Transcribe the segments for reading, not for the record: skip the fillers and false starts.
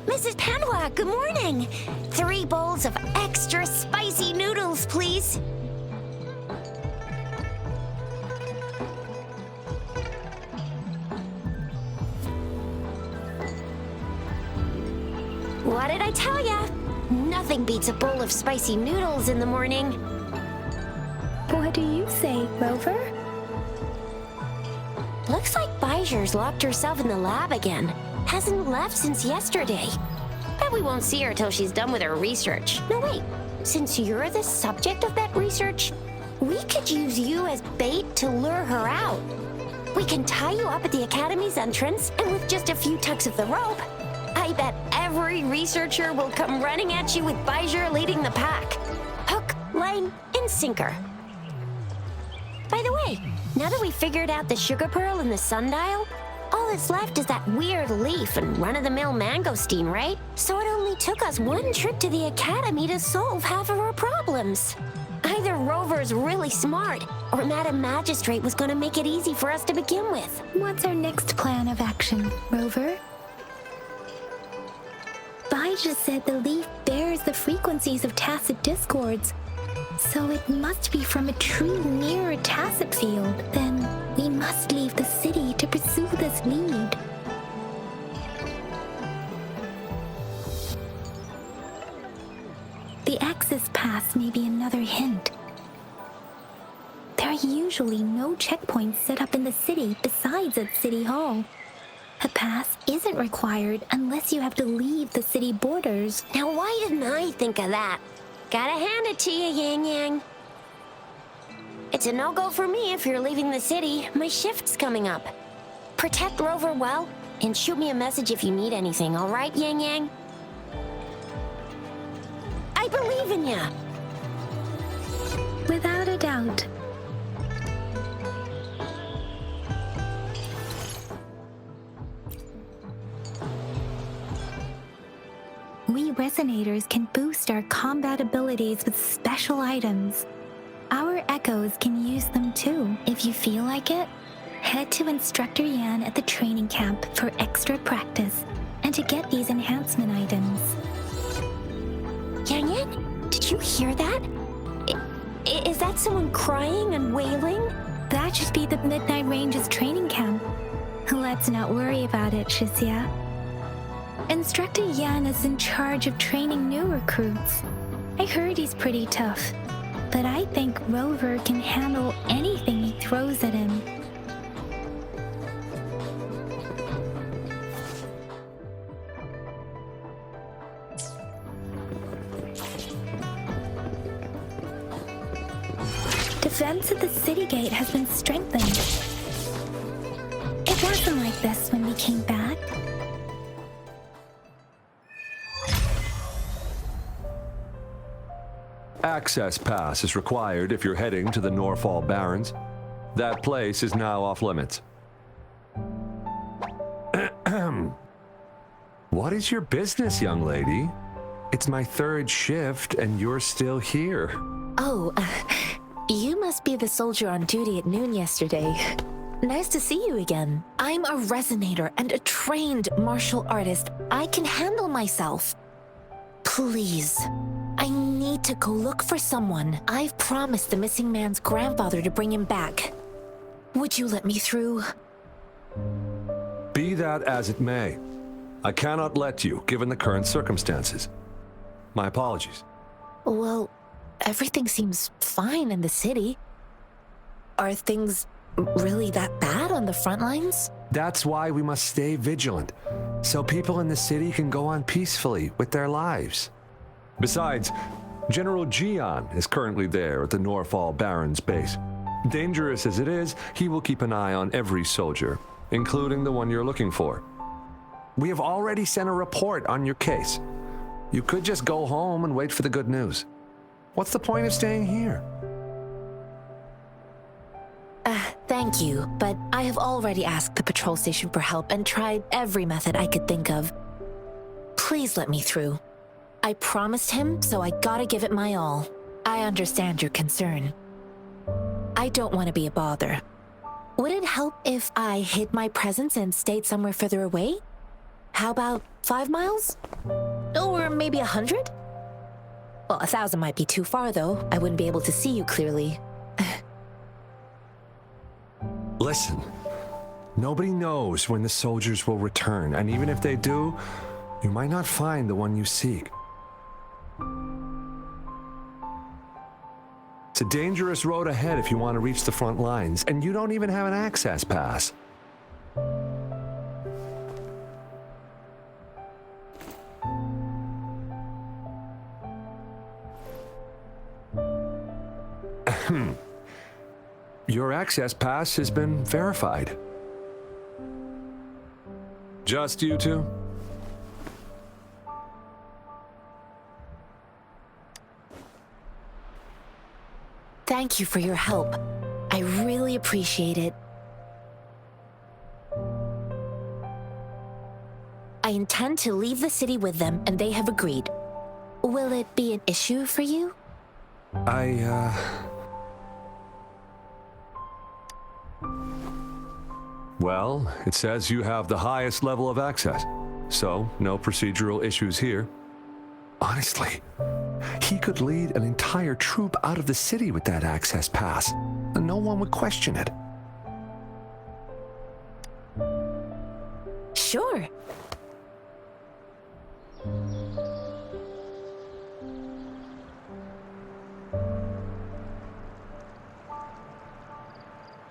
Mrs. Panhua, good morning. 3 bowls of extra spicy noodles, please. What did I tell ya? Nothing beats a bowl of spicy noodles in the morning. What do you say, Rover? Looks like Baiju's locked herself in the lab again. Hasn't left since yesterday. Bet we won't see her till she's done with her research. No, wait. Since you're the subject of that research, we could use you as bait to lure her out. We can tie you up at the Academy's entrance, and with just a few tugs of the rope, I bet every researcher will come running at you with Baizhi leading the pack. Hook, line, and sinker. By the way, now that we've figured out the sugar pearl and the sundial, all that's left is that weird leaf and run-of-the-mill mangosteen, right? So it only took us 1 trip to the Academy to solve half of our problems. Either Rover's really smart, or Madam Magistrate was gonna make it easy for us to begin with. What's our next plan of action, Rover? Baizhi said the leaf bears the frequencies of tacit discords, so it must be from a tree near a tacit field. Then we must leave the city to pursue this lead. The Axis Pass may be another hint. There are usually no checkpoints set up in the city besides at City Hall. A pass isn't required unless you have to leave the city borders. Now why didn't I think of that? Gotta hand it to you, Yang Yang. It's a no-go for me if you're leaving the city. My shift's coming up. Protect Rover well, and shoot me a message if you need anything, all right, Yang Yang? I believe in ya! Without a doubt. We Resonators can boost our combat abilities with special items. Our Echoes can use them too. If you feel like it, head to Instructor Yan at the training camp for extra practice and to get these enhancement items. Yang Yang, did you hear that? Is that someone crying and wailing? That should be the Midnight Range's training camp. Let's not worry about it, Shixia. Instructor Yan is in charge of training new recruits. I heard he's pretty tough, but I think Rover can handle anything he throws at him. Defense at the city gate has been strengthened. It wasn't like this when we came back. Access pass is required if you're heading to the Norfall Barrens. That place is now off limits. What is your business, young lady? It's my 3rd shift and you're still here. Oh, you must be the soldier on duty at noon yesterday. Nice to see you again. I'm a resonator and a trained martial artist. I can handle myself. Please, I need to go look for someone. I've promised the missing man's grandfather to bring him back. Would you let me through? Be that as it may, I cannot let you, given the current circumstances. My apologies. Well, everything seems fine in the city. Are things really that bad on the front lines? That's why we must stay vigilant, so people in the city can go on peacefully with their lives. Besides, General Jian is currently there at the Norfall Barrens base. Dangerous as it is, he will keep an eye on every soldier, including the one you're looking for. We have already sent a report on your case. You could just go home and wait for the good news. What's the point of staying here? Thank you, but I have already asked the patrol station for help and tried every method I could think of. Please let me through. I promised him, so I gotta give it my all. I understand your concern. I don't want to be a bother. Would it help if I hid my presence and stayed somewhere further away? How about 5 miles? Or maybe 100? Well, 1,000 might be too far, though. I wouldn't be able to see you clearly. Listen, nobody knows when the soldiers will return, and even if they do, you might not find the one you seek. It's a dangerous road ahead if you want to reach the front lines, and you don't even have an access pass. Your access pass has been verified. Just you two? Thank you for your help. I really appreciate it. I intend to leave the city with them, and they have agreed. Will it be an issue for you? Well, it says you have the highest level of access, so no procedural issues here. Honestly, he could lead an entire troop out of the city with that access pass, and no one would question it. Sure.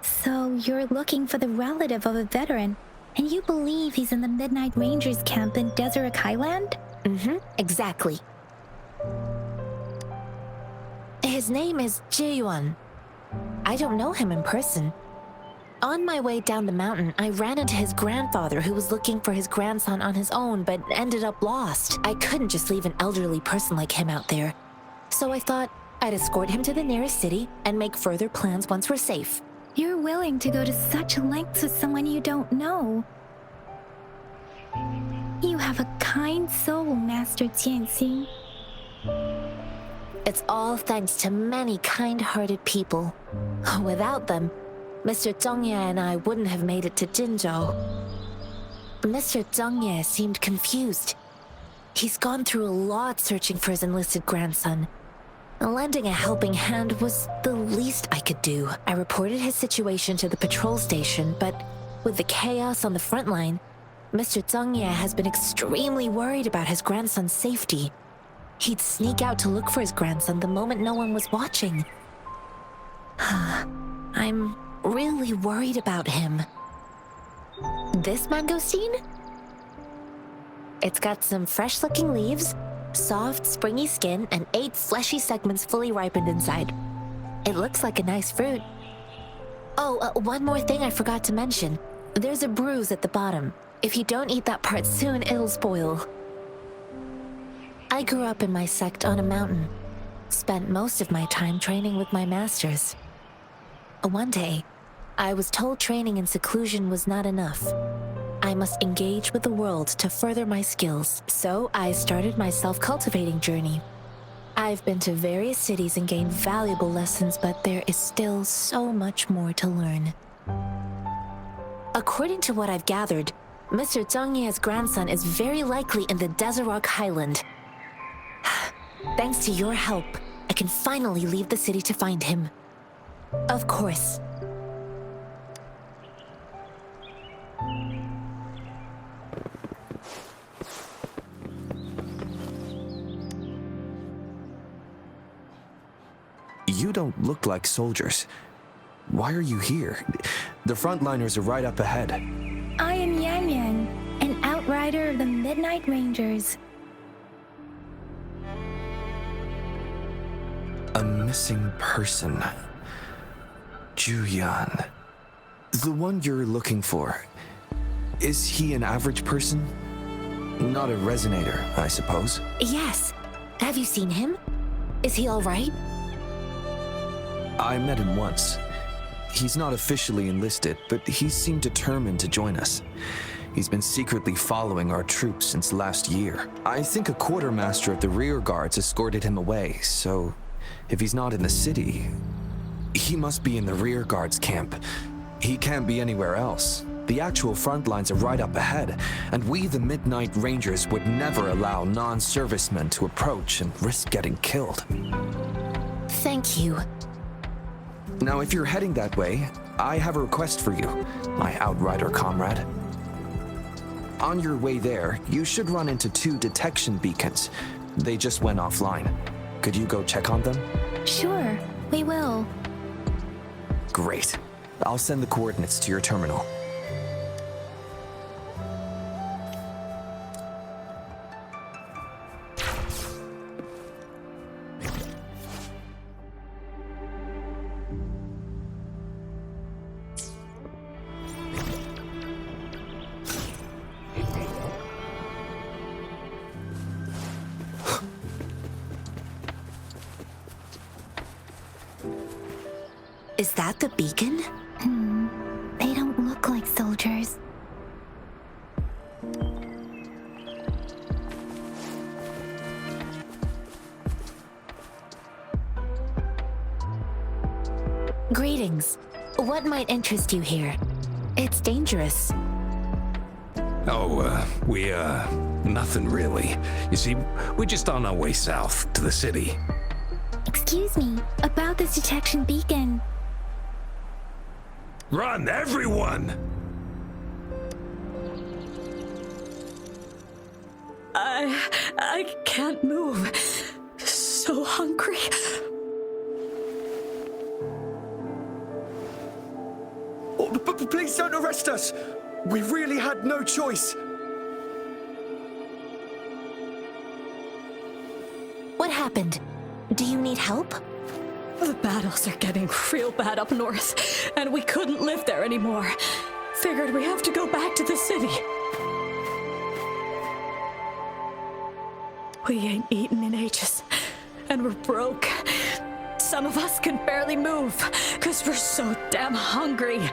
So you're looking for the relative of a veteran, and you believe he's in the Midnight Rangers camp in Desert Highland? Exactly. His name is Jianxin. I don't know him in person. On my way down the mountain, I ran into his grandfather who was looking for his grandson on his own but ended up lost. I couldn't just leave an elderly person like him out there. So I thought I'd escort him to the nearest city and make further plans once we're safe. You're willing to go to such lengths with someone you don't know. You have a kind soul, Master Jianxin. It's all thanks to many kind-hearted people. Without them, Mr. Zhongye and I wouldn't have made it to Jinzhou. Mr. Zhongye seemed confused. He's gone through a lot searching for his enlisted grandson. Lending a helping hand was the least I could do. I reported his situation to the patrol station, but with the chaos on the front line, Mr. Zhongye has been extremely worried about his grandson's safety. He'd sneak out to look for his grandson the moment no one was watching. I'm really worried about him. This mangosteen? It's got some fresh-looking leaves, soft, springy skin, and 8 fleshy segments fully ripened inside. It looks like a nice fruit. Oh, one more thing I forgot to mention. There's a bruise at the bottom. If you don't eat that part soon, it'll spoil. I grew up in my sect on a mountain. Spent most of my time training with my masters. One day, I was told training in seclusion was not enough. I must engage with the world to further my skills, so I started my self-cultivating journey. I've been to various cities and gained valuable lessons, but there is still so much more to learn. According to what I've gathered, Mr. Zhongye's grandson is very likely in the Desert Highland. Thanks to your help, I can finally leave the city to find him. Of course. You don't look like soldiers. Why are you here? The frontliners are right up ahead. I am Yan Yan, an outrider of the Midnight Rangers. A missing person. Juyan. The one you're looking for. Is he an average person? Not a resonator, I suppose. Yes. Have you seen him? Is he all right? I met him once. He's not officially enlisted, but he seemed determined to join us. He's been secretly following our troops since last year. I think a quartermaster of the rear guards escorted him away, so if he's not in the city, He must be in the rear guard's camp. He can't be anywhere else. The actual front lines are right up ahead, and we, the Midnight Rangers, would never allow non-servicemen to approach and risk getting killed. Thank you. Now, if you're heading that way, I have a request for you, my outrider comrade. On your way there, you should run into 2 detection beacons. They just went offline. Could you go check on them? Sure, we will. Great. I'll send the coordinates to your terminal. Is that the beacon? They don't look like soldiers. Greetings. What might interest you here? It's dangerous. Nothing really. You see, we're just on our way south to the city. Excuse me, about this detection beacon. Run, everyone! I can't move. So hungry. Oh, but please don't arrest us! We really had no choice. What happened? Do you need help? The battles are getting real bad up north, and we couldn't live there anymore. Figured we have to go back to the city. We ain't eaten in ages, and we're broke. Some of us can barely move, because we're so damn hungry.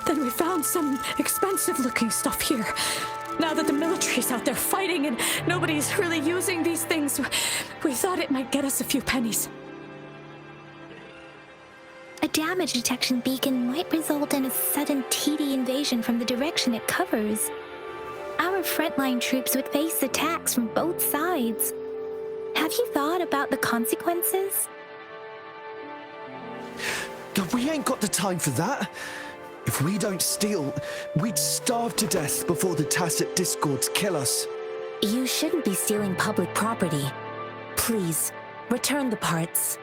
Then we found some expensive-looking stuff here. Now that the military's out there fighting and nobody's really using these things, we thought it might get us a few pennies. A damage detection beacon might result in a sudden TD invasion from the direction it covers. Our frontline troops would face attacks from both sides. Have you thought about the consequences? We ain't got the time for that. If we don't steal, we'd starve to death before the tacit discords kill us. You shouldn't be stealing public property. Please, return the parts.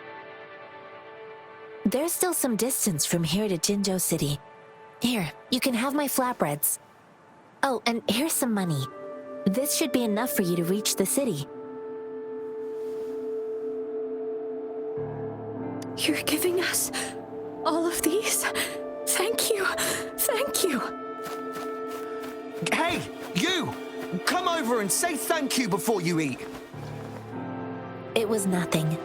There's still some distance from here to Jinzhou City. Here, you can have my flatbreads. Oh, and here's some money. This should be enough for you to reach the city. You're giving us all of these? Thank you. Thank you. Hey, you! Come over and say thank you before you eat. It was nothing.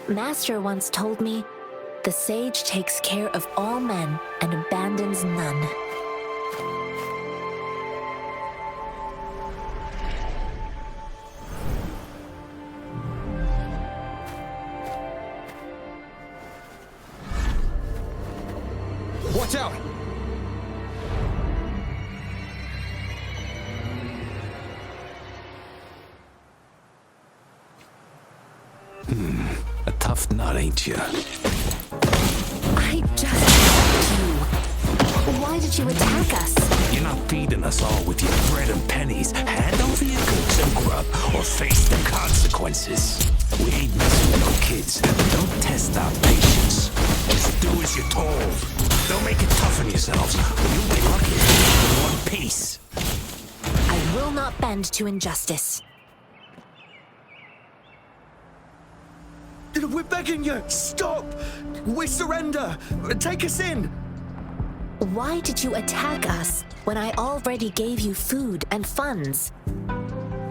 Master once told me, the sage takes care of all men and abandons none. Watch out! A tough nut, ain't you? I just asked you. Why did you attack us? You're not feeding us all with your bread and pennies. Hand over your goods and grub, or face the consequences. We ain't messing with no kids. Don't test our patience. Just do as you're told. Don't make it tough on yourselves, or you'll be lucky to get in one piece. I will not bend to injustice. We're begging you, stop! We surrender! Take us in! Why did you attack us when I already gave you food and funds?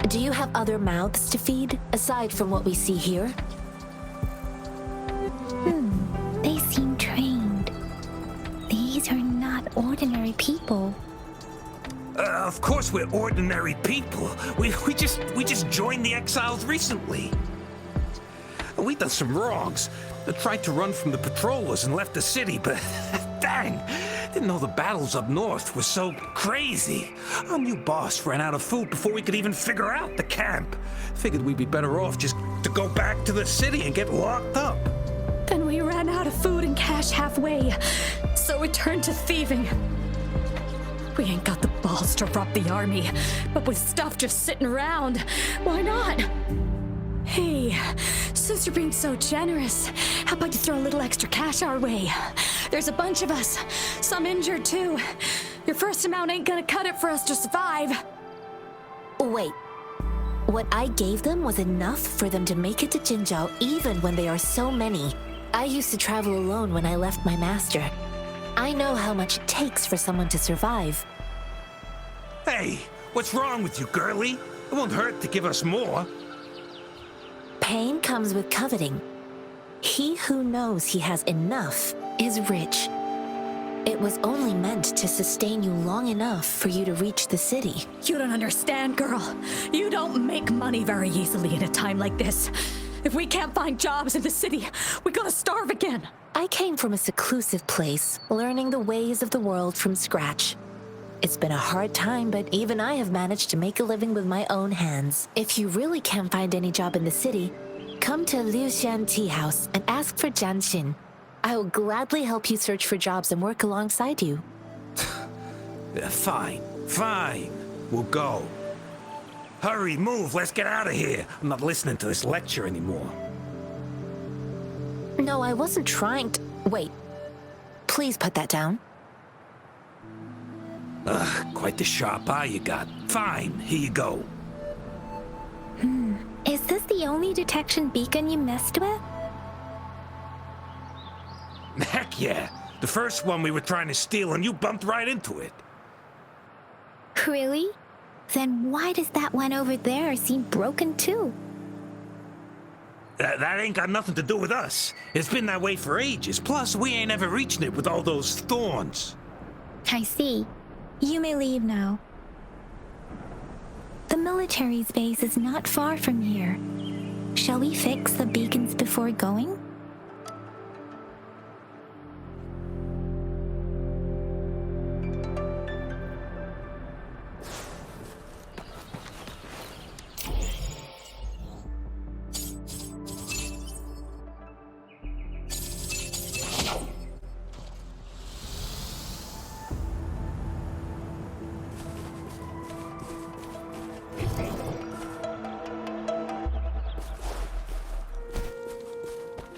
Do you have other mouths to feed, aside from what we see here? They seem trained. These are not ordinary people. Of course we're ordinary people. We just joined the exiles recently. We've done some wrongs, I tried to run from the patrollers and left the city, but dang, didn't know the battles up north were so crazy. Our new boss ran out of food before we could even figure out the camp. Figured we'd be better off just to go back to the city and get locked up. Then we ran out of food and cash halfway, so we turned to thieving. We ain't got the balls to rob the army, but with stuff just sitting around, why not? Hey, since you're being so generous, how about you throw a little extra cash our way? There's a bunch of us, some injured too. Your first amount ain't gonna cut it for us to survive. Wait. What I gave them was enough for them to make it to Jinzhou even when they are so many. I used to travel alone when I left my master. I know how much it takes for someone to survive. Hey, what's wrong with you, girlie? It won't hurt to give us more. Pain comes with coveting. He who knows he has enough is rich. It was only meant to sustain you long enough for you to reach the city. You don't understand, girl. You don't make money very easily in a time like this. If we can't find jobs in the city, we're gonna starve again. I came from a seclusive place, learning the ways of the world from scratch. It's been a hard time, but even I have managed to make a living with my own hands. If you really can't find any job in the city, come to Liuxian Tea House and ask for Jianxin. I will gladly help you search for jobs and work alongside you. Fine. We'll go. Hurry, move, let's get out of here. I'm not listening to this lecture anymore. No, I wasn't trying to... Wait. Please put that down. Quite the sharp eye you got. Fine, here you go. Is this the only detection beacon you messed with? Heck yeah. The first one we were trying to steal and you bumped right into it. Really? Then why does that one over there seem broken too? That ain't got nothing to do with us. It's been that way for ages. Plus, we ain't ever reaching it with all those thorns. I see. You may leave now. The military's base is not far from here. Shall we fix the beacons before going?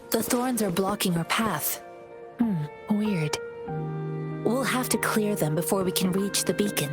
The thorns are blocking our path. Weird. We'll have to clear them before we can reach the beacon.